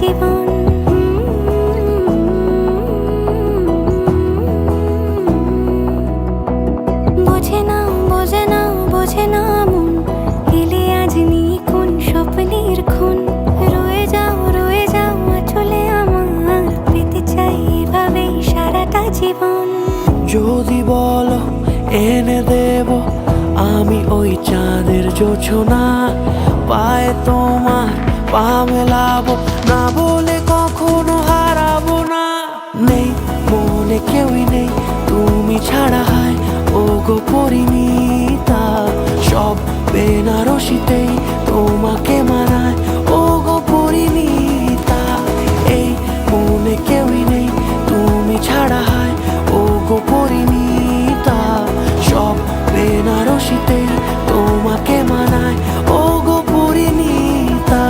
জীবন। বোঝে না বোঝে না বোঝে না মন, এলে আজ নিয়ে কোন স্বপ্নের খুন। রয়ে যাও চলে আমার, পেতে চাই এভাবেই সারাটা জীবন। যদি বলো এনে দেব আমি ওই চাঁদের জোছনা, পায়ে তোমার পা মেলাবো, না বলে কখনো হারাবো না। নেই মনে কেউই নেই তুমি ছাড়া, হায় ও গো পরিণীতা। সব বেনারসিতেই তোমাকে মানায় ও গো পরিণীতা। এই মনে কেউই নেই তুমি ছাড়া, হায় ও গো পরিণীতা। সব বেনারসিতেই তোমাকে মানায় ও গো পরিণীতা।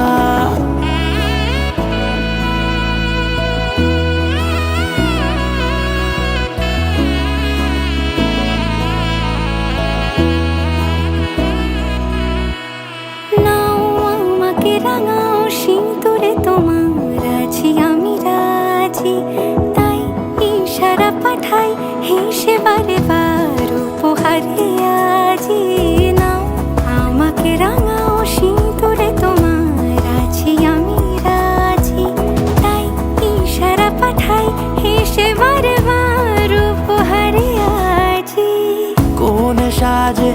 নাও আমাকে রাঙাও সিঁদুরে তোমার, আছি আমি রাজি। তাই ইশারা পাঠাই হেসে বারে বার উপহারে আজি। নাও আমাকে রাঙাও সিঁদুরে তোমার, আছি আমি রাজি। তাই ইশারা পাঠাই হেসে বারে বার উপহারে আজি। কোনে সাজে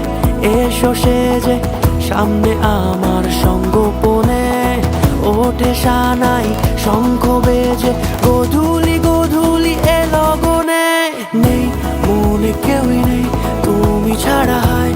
এসো সেজে সামনে আমার সঙ্গোপনে, ওঠে সানাই শঙ্খ বেজে গধূলি গধূলি এ লগনে। নেই মনে কেউই নেই তুমি ছাড়া, হায়